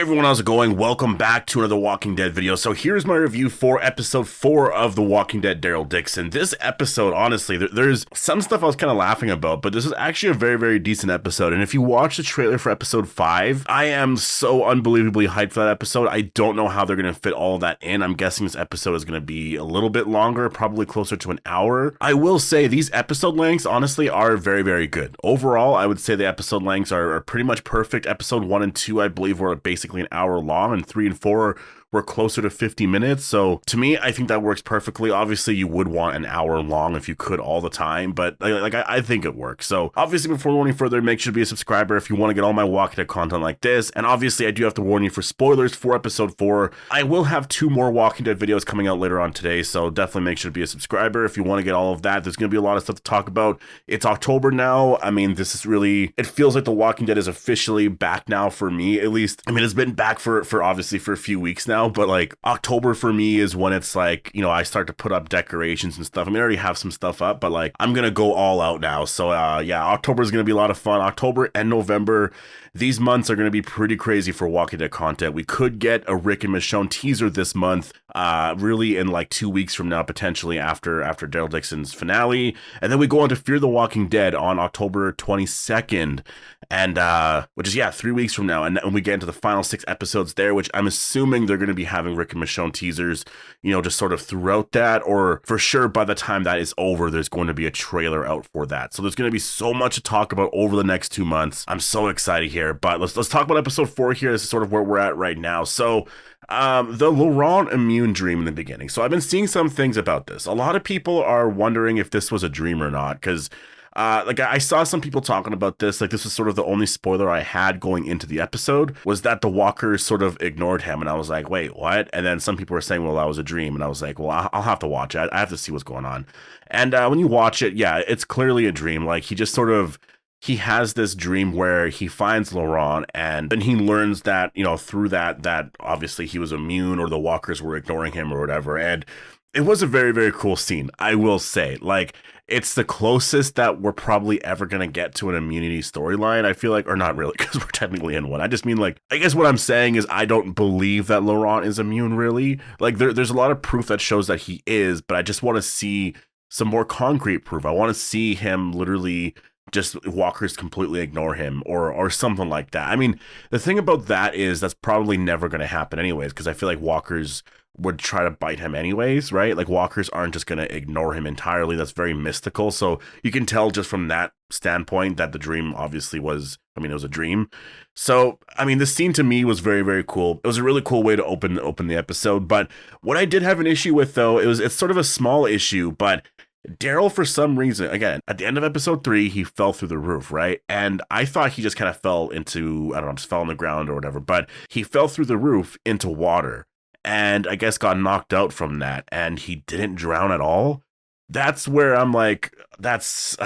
Everyone, how's it going? Welcome back to another Walking Dead video. So here's my review for episode 4 of The Walking Dead, Daryl Dixon. This episode, honestly, there's some stuff I was kind of laughing about, but this is actually a very, very decent episode. And if you watch the trailer for episode 5, I am so unbelievably hyped for that episode. I don't know how they're going to fit all of that in. I'm guessing this episode is going to be a little bit longer, probably closer to an hour. I will say these episode lengths, honestly, are very, very good. Overall, I would say the episode lengths are pretty much perfect. Episode 1 and 2, I believe, were basically an hour long, and 3 and 4 were closer to 50 minutes. So to me, I think that works perfectly. Obviously, you would want an hour long if you could all the time, but I think it works. So obviously, before going any further, make sure to be a subscriber if you want to get all my Walking Dead content like this. And obviously, I do have to warn you for spoilers for episode 4. I will have 2 more Walking Dead videos coming out later on today, so definitely make sure to be a subscriber if you want to get all of that. There's going to be a lot of stuff to talk about. It's October now. I mean, this is really, it feels like The Walking Dead is officially back now for me, at least. I mean, it's been back for obviously for a few weeks now, but like October for me is when it's like, you know, I start to put up decorations and stuff. I mean, I already have some stuff up, but like I'm gonna go all out now. So yeah, October is gonna be a lot of fun. October and November, these months are gonna be pretty crazy for Walking Dead content. We could get a Rick and Michonne teaser this month, really in like 2 weeks from now, potentially after Daryl Dixon's finale, and then we go on to Fear the Walking Dead on October 22nd, and which is 3 weeks from now, and we get into the final 6 episodes there, which I'm assuming they're going to be having Rick and Michonne teasers, you know, just sort of throughout that, or for sure by the time that is over, there's going to be a trailer out for that. So there's going to be so much to talk about over the next 2 months. I'm so excited here, but let's talk about episode 4 here. This is sort of where we're at right now. So the Laurent immune dream in the beginning. So I've been seeing some things about this. A lot of people are wondering if this was a dream or not, because like I saw some people talking about this, like this was sort of the only spoiler I had going into the episode, was that the walkers sort of ignored him, and I was like, wait, what? And then some people were saying, well, that was a dream, and I was like, well, I'll have to watch it. I have to see what's going on. And when you watch it, yeah, it's clearly a dream. Like he just sort of, he has this dream where he finds Laurent, and then he learns that, you know, through that obviously he was immune, or the walkers were ignoring him or whatever. And it was a very, very cool scene, I will say. Like, it's the closest that we're probably ever going to get to an immunity storyline, I feel like, or not really, because we're technically in one. I just mean, like, I guess what I'm saying is I don't believe that Laurent is immune, really. Like, there's a lot of proof that shows that he is, but I just want to see some more concrete proof. I want to see him literally just walkers completely ignore him, or something like that. I mean, the thing about that is that's probably never going to happen anyways, because I feel like walkers would try to bite him anyways, right? Like walkers aren't just going to ignore him entirely. That's very mystical. So you can tell just from that standpoint that the dream obviously was, I mean, it was a dream. So, I mean, this scene to me was very, very cool. It was a really cool way to open the episode. But what I did have an issue with, though, it's sort of a small issue, but Daryl, for some reason, again, at the end of episode 3, he fell through the roof, right? And I thought he just kind of fell into, I don't know, just fell on the ground or whatever, but he fell through the roof into water, and I guess got knocked out from that, and he didn't drown at all. That's where I'm like, that's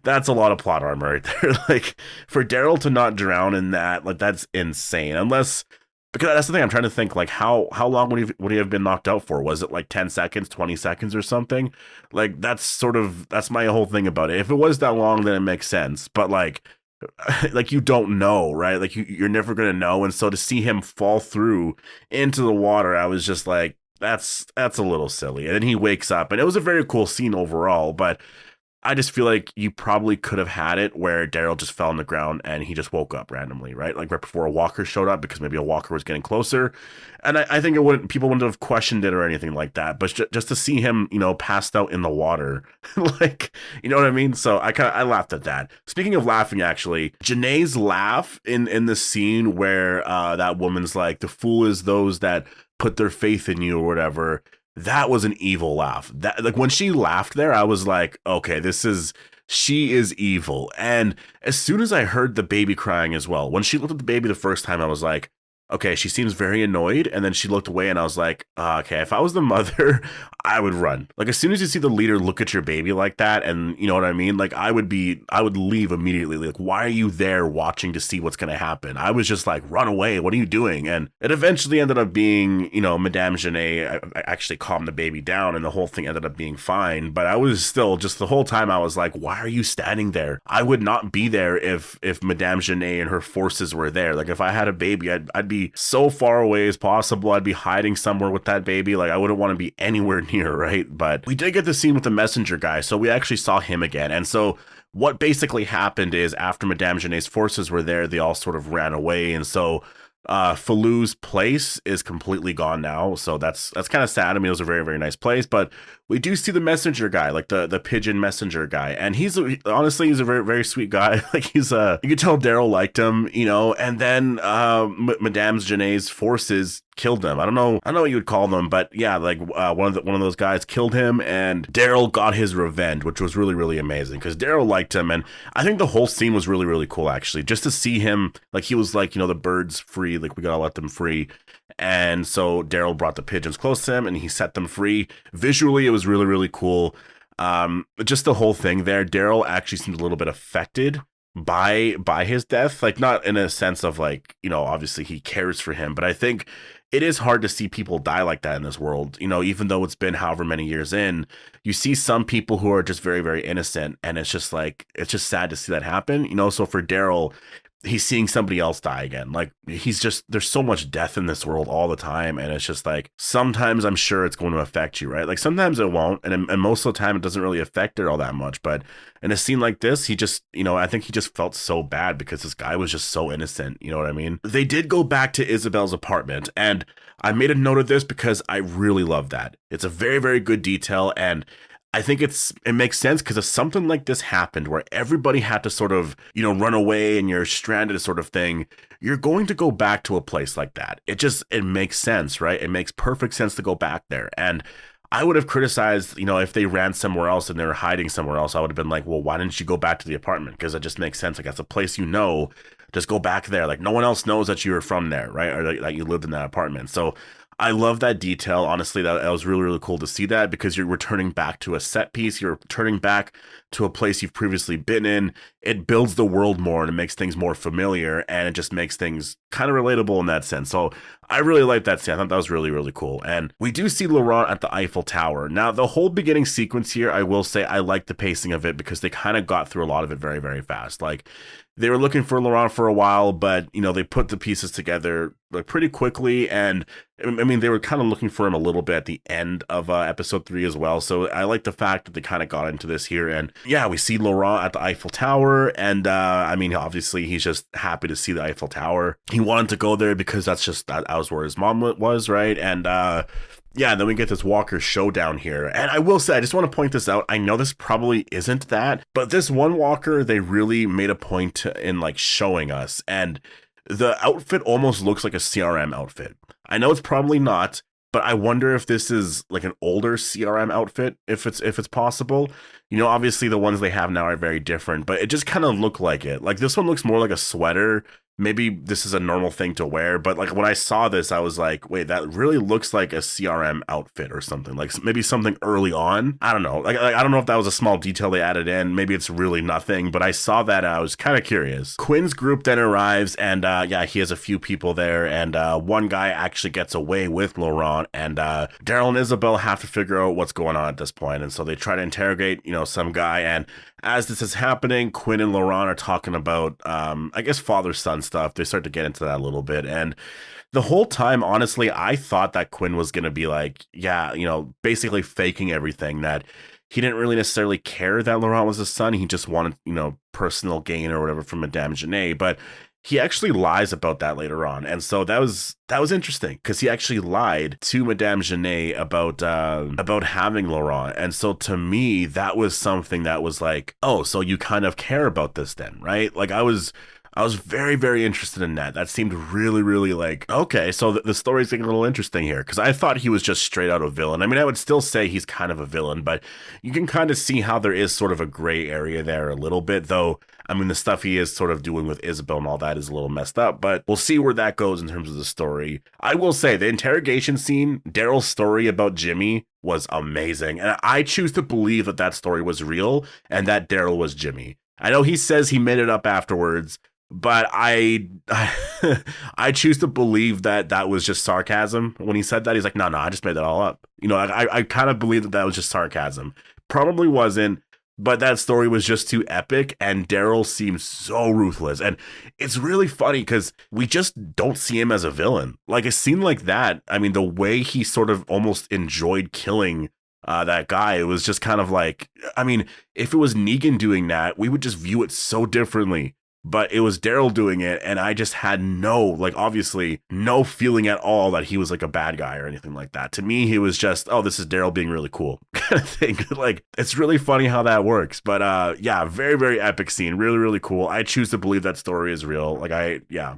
that's a lot of plot armor right there. Like, for Daryl to not drown in that, like, that's insane. Unless, because that's the thing, I'm trying to think, like, how long would he have been knocked out for? Was it like 10 seconds, 20 seconds or something? Like, that's my whole thing about it. If it was that long, then it makes sense. But like you don't know, right? Like you're never going to know. And so to see him fall through into the water, I was just like, that's a little silly. And then he wakes up, and it was a very cool scene overall, but I just feel like you probably could have had it where Daryl just fell on the ground and he just woke up randomly, right? Like right before a walker showed up, because maybe a walker was getting closer. And I think people wouldn't have questioned it or anything like that. But just to see him, you know, passed out in the water, like, you know what I mean? So I laughed at that. Speaking of laughing, actually, Genet's laugh in the scene where that woman's like, the fool is those that put their faith in you or whatever. That was an evil laugh. That, like, when she laughed there, I was like, okay, she is evil. And as soon as I heard the baby crying as well, when she looked at the baby the first time, I was like, okay, she seems very annoyed. And then she looked away and I was like, okay, if I was the mother, I would run. Like as soon as you see the leader look at your baby like that, and you know what I mean? Like I would leave immediately. Like, why are you there watching to see what's going to happen? I was just like, run away. What are you doing? And it eventually ended up being, you know, Madame Genet I actually calmed the baby down and the whole thing ended up being fine. But I was still just the whole time I was like, why are you standing there? I would not be there if Madame Genet and her forces were there. Like if I had a baby, I'd be so far away as possible. I'd be hiding somewhere with that baby. Like I wouldn't want to be anywhere near, right? But we did get the scene with the messenger guy, so we actually saw him again. And so what basically happened is after Madame Genet's forces were there, they all sort of ran away. And so Falou's place is completely gone now, so that's kind of sad. I mean, it was a very, very nice place, but we do see the messenger guy, like the pigeon messenger guy, and honestly he's a very, very sweet guy. Like he's you could tell Daryl liked him, you know. And then Madame Genet's forces killed him. I don't know what you would call them, but yeah, like one of those guys killed him, and Daryl got his revenge, which was really, really amazing because Daryl liked him, and I think the whole scene was really, really cool actually, just to see him. Like he was like, you know, the birds free, like we gotta let them free. And so Daryl brought the pigeons close to him and he set them free. Visually, it was really, really cool. Just the whole thing there. Daryl actually seemed a little bit affected by his death. Like not in a sense of like, you know, obviously he cares for him, but I think it is hard to see people die like that in this world. You know, even though it's been however many years in, you see some people who are just very, very innocent. And it's just like, it's just sad to see that happen, you know? So for Daryl, he's seeing somebody else die again. Like there's so much death in this world all the time. And it's just like, sometimes I'm sure it's going to affect you, right? Like sometimes it won't. And most of the time it doesn't really affect it all that much. But in a scene like this, he just, you know, I think he just felt so bad because this guy was just so innocent. You know what I mean? They did go back to Isabelle's apartment, and I made a note of this because I really love that. It's a very, very good detail. And I think it makes sense because if something like this happened where everybody had to sort of, you know, run away and you're stranded sort of thing, you're going to go back to a place like that. It makes sense, right? It makes perfect sense to go back there. And I would have criticized, you know, if they ran somewhere else and they were hiding somewhere else, I would have been like, well, why didn't you go back to the apartment? Because it just makes sense. Like that's a place, you know, just go back there. Like no one else knows that you were from there, right? Or that you lived in that apartment. So I love that detail. Honestly, that was really, really cool to see that because you're returning back to a set piece. You're returning back to a place you've previously been in. It builds the world more and it makes things more familiar, and it just makes things kind of relatable in that sense. So I really like that scene. I thought that was really, really cool. And we do see Laurent at the Eiffel Tower. Now, the whole beginning sequence here, I will say I like the pacing of it because they kind of got through a lot of it very, very fast. Like they were looking for Laurent for a while, but you know, they put the pieces together like pretty quickly. And I mean, they were kind of looking for him a little bit at the end of episode 3 as well. So I like the fact that they kind of got into this here. And yeah, we see Laurent at the Eiffel Tower. And I mean, obviously he's just happy to see the Eiffel Tower. He wanted to go there because that was where his mom was, right? And yeah, then we get this Walker showdown here. And I will say, I just want to point this out. I know this probably isn't that, but this one Walker, they really made a point in like showing us. And the outfit almost looks like a CRM outfit. I know it's probably not, but I wonder if this is like an older CRM outfit, if it's possible. You know, obviously the ones they have now are very different, but it just kind of looked like it. Like this one looks more like a sweater. Maybe this is a normal thing to wear, but like when I saw this, I was like, wait, that really looks like a CRM outfit or something, like maybe something early on. I don't know. Like I don't know if that was a small detail they added in. Maybe it's really nothing, but I saw that and I was kind of curious. Quinn's group then arrives, and yeah, he has a few people there, and one guy actually gets away with Laurent, and Daryl and Isabelle have to figure out what's going on at this point, and so they try to interrogate, you know, some guy. And as this is happening, Quinn and Laurent are talking about, I guess, father-son stuff. They start to get into that a little bit. And the whole time, honestly, I thought that Quinn was going to be like, yeah, you know, basically faking everything, that he didn't really necessarily care that Laurent was his son. He just wanted, you know, personal gain or whatever from Madame Genet. But he actually lies about that later on. And so that was interesting because he actually lied to Madame Genet about having Laurent. And so to me, that was something that was like, oh, so you kind of care about this then, right? Like I was I was very, very interested in that. That seemed really, really like, okay, so the story's getting a little interesting here. Because I thought he was just straight out a villain. I mean, I would still say he's kind of a villain, but you can kind of see how there is sort of a gray area there a little bit, though. I mean, the stuff he is sort of doing with Isabelle and all that is a little messed up, but we'll see where that goes in terms of the story. I will say, the interrogation scene, Daryl's story about Jimmy was amazing. And I choose to believe that that story was real and that Daryl was Jimmy. I know he says he made it up afterwards, but I choose to believe that that was just sarcasm. When he said that, he's like, no, I just made that all up. You know, I kind of believe that that was just sarcasm. Probably wasn't, but that story was just too epic, and Daryl seems so ruthless. And it's really funny because we just don't see him as a villain. Like a scene like that, I mean, the way he sort of almost enjoyed killing that guy, it was just kind of like, I mean, if it was Negan doing that, we would just view it so differently. But it was Daryl doing it, and I just had obviously no feeling at all that he was like a bad guy or anything like that. To me, he was just, oh, this is Daryl being really cool kind of thing. Like, it's really funny how that works. But yeah, very, very epic scene. Really, really cool. I choose to believe that story is real.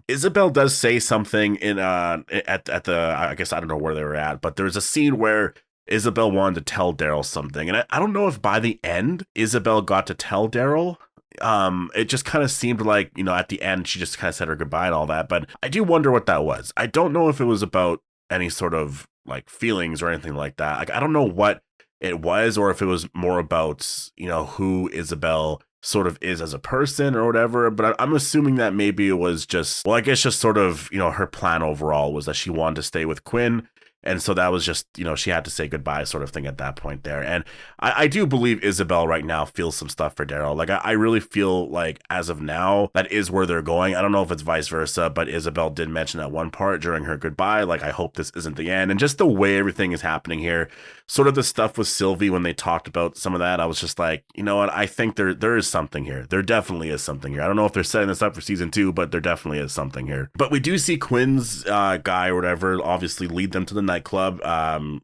Isabelle does say something in at the, I guess I don't know where they were at, but there's a scene where Isabelle wanted to tell Daryl something. And I don't know if by the end, Isabelle got to tell Daryl. It just kind of seemed like, you know, at the end she just kind of said her goodbye and all that, but I do wonder what that was. I don't know if it was about any sort of like feelings or anything like that. Like, I don't know what it was, or if it was more about, you know, who Isabelle sort of is as a person or whatever, but I'm assuming that maybe it was just, well, I guess just sort of, you know, her plan overall was that she wanted to stay with Quinn. And so that was just, you know, she had to say goodbye sort of thing at that point there. And I do believe Isabelle right now feels some stuff for Daryl. Like, I really feel like as of now, that is where they're going. I don't know if it's vice versa, but Isabelle did mention that one part during her goodbye, like, I hope this isn't the end. And just the way everything is happening here, sort of the stuff with Sylvie when they talked about some of that, I was just like, you know what, I think there is something here. There definitely is something here. I don't know if they're setting this up for season 2, but there definitely is something here. But we do see Quinn's guy or whatever obviously lead them to the nightclub.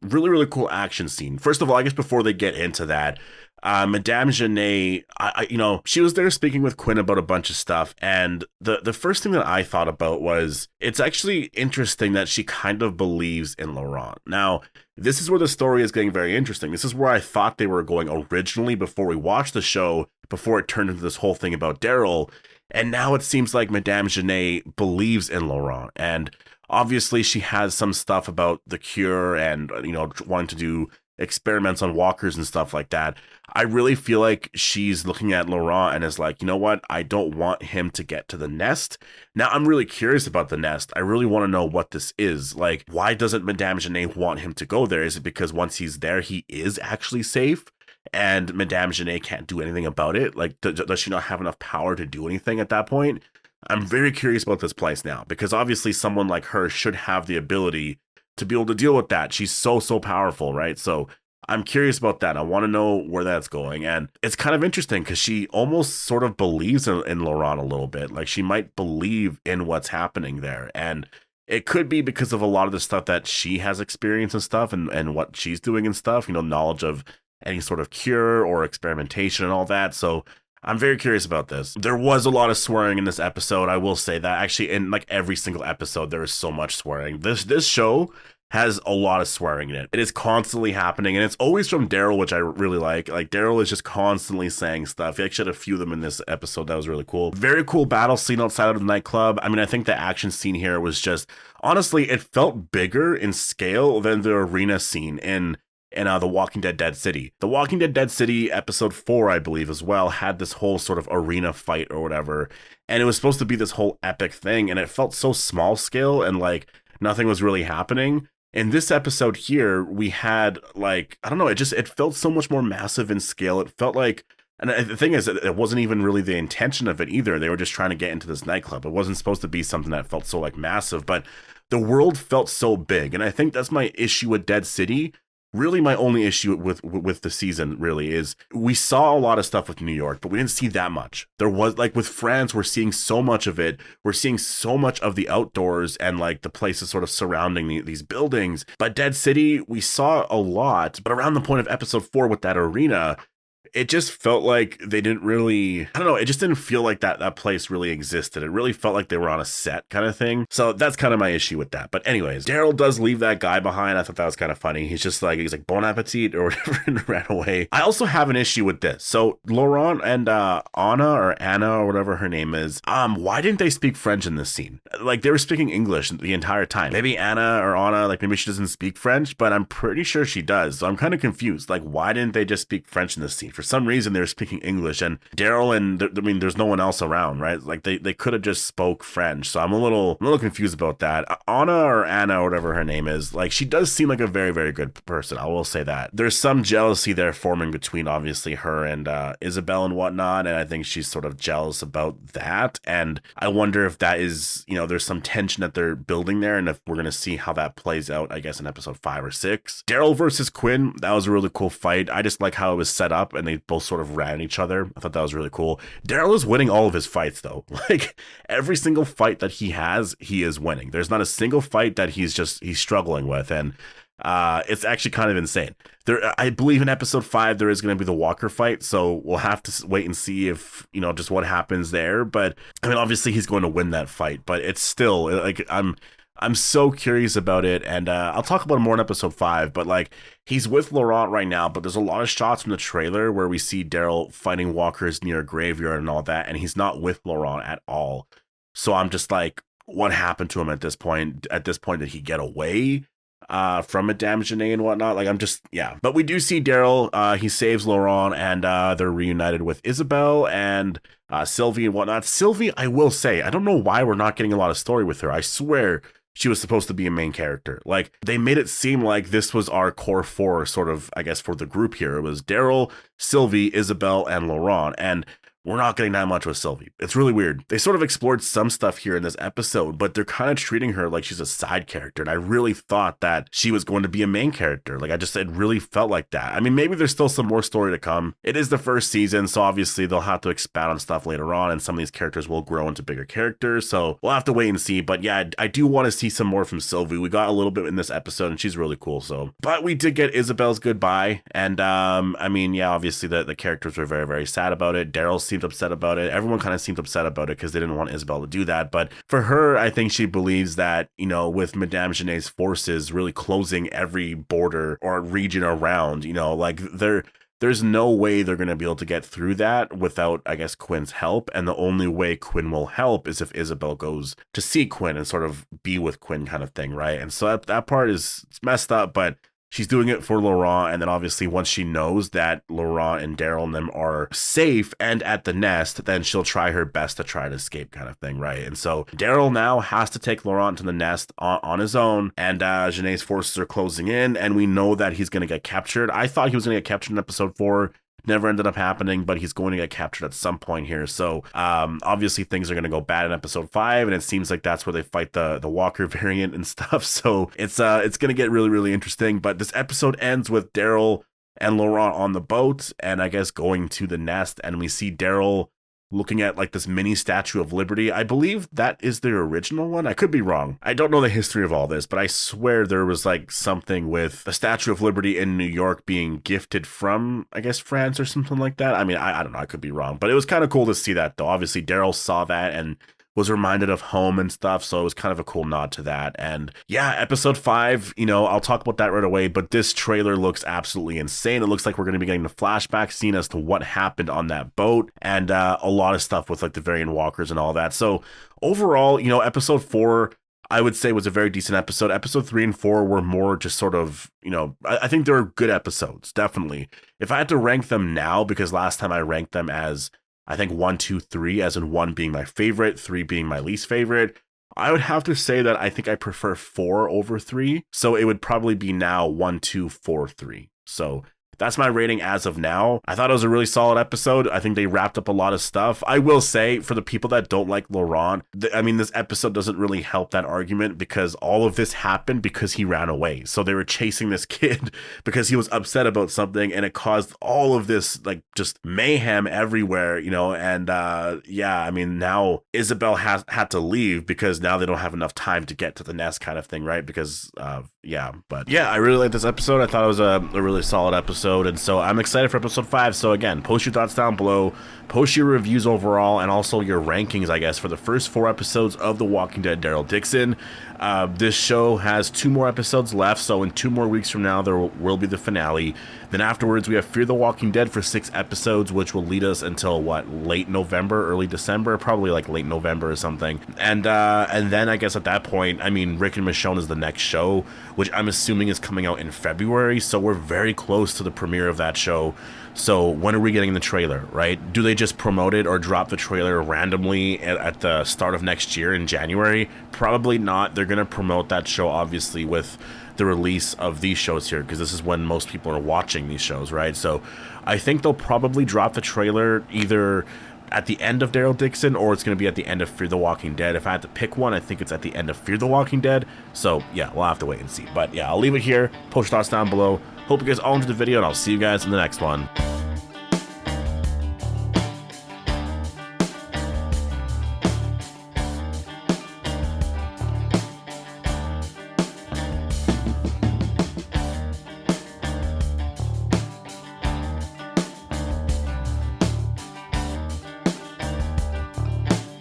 Really, really cool action scene. First of all, I guess before they get into that, Madame Genet, you know, she was there speaking with Quinn about a bunch of stuff, and the first thing that I thought about was, it's actually interesting that she kind of believes in Laurent. Now, this is where the story is getting very interesting. This is where I thought they were going originally before we watched the show, before it turned into this whole thing about Daryl, and now it seems like Madame Genet believes in Laurent, and obviously she has some stuff about the cure and, you know, wanting to do experiments on walkers and stuff like that. I really feel like she's looking at Laurent and is like, you know what? I don't want him to get to the nest. Now, I'm really curious about the nest. I really want to know what this is. Like, why doesn't Madame Genet want him to go there? Is it because once he's there, he is actually safe and Madame Genet can't do anything about it? Like, does she not have enough power to do anything at that point? I'm very curious about this place now, because obviously someone like her should have the ability to be able to deal with that. She's so powerful, right? So I'm curious about that. I want to know where that's going. And it's kind of interesting because she almost sort of believes in Laurent a little bit. Like, she might believe in what's happening there. And it could be because of a lot of the stuff that she has experienced and stuff, and what she's doing and stuff, you know, knowledge of any sort of cure or experimentation and all that. So I'm very curious about this. There was a lot of swearing in this episode. I will say that. Actually, in like every single episode, there is so much swearing. This show has a lot of swearing in it. It is constantly happening, and it's always from Daryl, which I really like. Like, Daryl is just constantly saying stuff. He actually had a few of them in this episode. That was really cool. Very cool battle scene outside of the nightclub. I mean, I think the action scene here was just, honestly, it felt bigger in scale than the arena scene in The Walking Dead Dead City. The Walking Dead Dead City episode 4, I believe, as well, had this whole sort of arena fight or whatever, and it was supposed to be this whole epic thing, and it felt so small scale and like nothing was really happening. In this episode here, we had like, I don't know, it felt so much more massive in scale. It felt like, and the thing is, it wasn't even really the intention of it either. They were just trying to get into this nightclub. It wasn't supposed to be something that felt so like massive, but the world felt so big, and I think that's my issue with Dead City. Really, my only issue with the season really is we saw a lot of stuff with New York, but we didn't see that much. There was, like, with France, we're seeing so much of it. We're seeing so much of the outdoors and like the places sort of surrounding these buildings. But Dead City, we saw a lot, but around the point of episode 4 with that arena, it just felt like they didn't really, I don't know, it just didn't feel like that place really existed. It really felt like they were on a set kind of thing. So that's kind of my issue with that. But anyways, Daryl does leave that guy behind. I thought that was kind of funny. He's like, bon appetit or whatever, and ran away. I also have an issue with this. So Laurent and Anna or whatever her name is, why didn't they speak French in this scene? Like, they were speaking English the entire time. Maybe Anna, like maybe she doesn't speak French, but I'm pretty sure she does. So I'm kind of confused. Like, why didn't they just speak French in this scene? For some reason, they were speaking English, and Daryl and there's no one else around, right? Like they could have just spoke French. So I'm a little confused about that. Anna or whatever her name is, like, she does seem like a very, very good person. I will say that. There's some jealousy there forming between obviously her and Isabelle and whatnot, and I think she's sort of jealous about that. And I wonder if that is, there's some tension that they're building there, and if we're gonna see how that plays out, I guess, in episode 5 or 6. Daryl versus Quinn, that was a really cool fight. I just like how it was set up, and they both sort of ran each other. I thought that was really cool. Daryl is winning all of his fights, though. Like, every single fight that he has, he is winning. There's not a single fight that he's struggling with, and it's actually kind of insane. I believe in episode 5 there is going to be the Walker fight, so we'll have to wait and see if just what happens there. But I mean, obviously he's going to win that fight, but it's still like I'm so curious about it, and I'll talk about it more in episode 5, but like, he's with Laurent right now, but there's a lot of shots from the trailer where we see Daryl fighting walkers near a graveyard and all that, and he's not with Laurent at all. So I'm just like, what happened to him at this point? At this point, did he get away from Madame Genet and whatnot? Like, but we do see Daryl, he saves Laurent, and they're reunited with Isabelle and Sylvie and whatnot. Sylvie, I will say, I don't know why we're not getting a lot of story with her. I swear she was supposed to be a main character. Like, they made it seem like this was our core 4 sort of, I guess, for the group here. It was Daryl, Sylvie, Isabelle, and Laurent, and we're not getting that much with Sylvie. It's really weird. They sort of explored some stuff here in this episode, but they're kind of treating her like she's a side character. And I really thought that she was going to be a main character. Like, it really felt like that. I mean, maybe there's still some more story to come. It is the first season, so obviously they'll have to expound on stuff later on, and some of these characters will grow into bigger characters. So we'll have to wait and see. But yeah, I do want to see some more from Sylvie. We got a little bit in this episode, and she's really cool. So, but we did get Isabelle's goodbye. And I mean, yeah, obviously the characters were very, very sad about it. Daryl seemed upset about it. Everyone kind of seemed upset about it because they didn't want Isabelle to do that. But for her, I think she believes that, with Madame Genet's forces really closing every border or region around, like there's no way they're going to be able to get through that without, I guess, Quinn's help. And the only way Quinn will help is if Isabelle goes to see Quinn and sort of be with Quinn kind of thing, right? And so that part is messed up, but she's doing it for Laurent, and then obviously once she knows that Laurent and Daryl and them are safe and at the nest, then she'll try her best to try to escape kind of thing, right? And so Daryl now has to take Laurent to the nest on his own, and Genet's forces are closing in, and we know that he's going to get captured. I thought he was going to get captured in episode 4. Never ended up happening, but he's going to get captured at some point here. So obviously things are going to go bad in episode 5, and it seems like that's where they fight the Walker variant and stuff. So it's going to get really, really interesting. But this episode ends with Daryl and Laurent on the boat, and I guess going to the nest, and we see Daryl looking at like this mini Statue of Liberty. I believe that is the original one. I could be wrong. I don't know the history of all this, but I swear there was like something with the Statue of Liberty in New York being gifted from, I guess, France or something like that. I mean, I don't know. I could be wrong, but it was kind of cool to see that though. Obviously Daryl saw that and was reminded of home and stuff, so it was kind of a cool nod to that. And yeah, episode 5, I'll talk about that right away, but this trailer looks absolutely insane. It looks like we're going to be getting the flashback scene as to what happened on that boat, and a lot of stuff with like the variant walkers and all that. So overall, episode 4, I would say, was a very decent episode. Episode 3 and 4 were more just sort of, I think they were good episodes, definitely. If I had to rank them now, because last time I ranked them as, I think 1, 2, 3, as in 1 being my favorite, 3 being my least favorite, I would have to say that I think I prefer 4 over 3. So it would probably be now 1, 2, 4, 3. So that's my rating as of now. I thought it was a really solid episode. I think they wrapped up a lot of stuff. I will say, for the people that don't like Laurent, this episode doesn't really help that argument, because all of this happened because he ran away. So they were chasing this kid because he was upset about something, and it caused all of this like just mayhem everywhere, and now Isabelle has had to leave because now they don't have enough time to get to the nest kind of thing, right? Because I really liked this episode. I thought it was a really solid episode. episode, and so I'm excited for episode 5. So again, post your thoughts down below, post your reviews overall, and also your rankings, I guess, for the first 4 episodes of The Walking Dead Daryl Dixon. This show has 2 more episodes left, so in 2 more weeks from now, there will be the finale. Then afterwards, we have Fear the Walking Dead for 6 episodes, which will lead us until, what, late November, early December? Probably like late November or something. And then I guess at that point, I mean, Rick and Michonne is the next show, which I'm assuming is coming out in February, so we're very close to the premiere of that show. So when are we getting the trailer, right? Do they just promote it or drop the trailer randomly at the start of next year in January? Probably not. They're going to promote that show, obviously, with the release of these shows here, because this is when most people are watching these shows, right? So I think they'll probably drop the trailer either at the end of Daryl Dixon, or it's going to be at the end of Fear the Walking Dead. If I had to pick one, I think it's at the end of Fear the Walking Dead. So yeah, we'll have to wait and see. But yeah, I'll leave it here. Post your thoughts down below. Hope you guys all enjoyed the video, and I'll see you guys in the next one.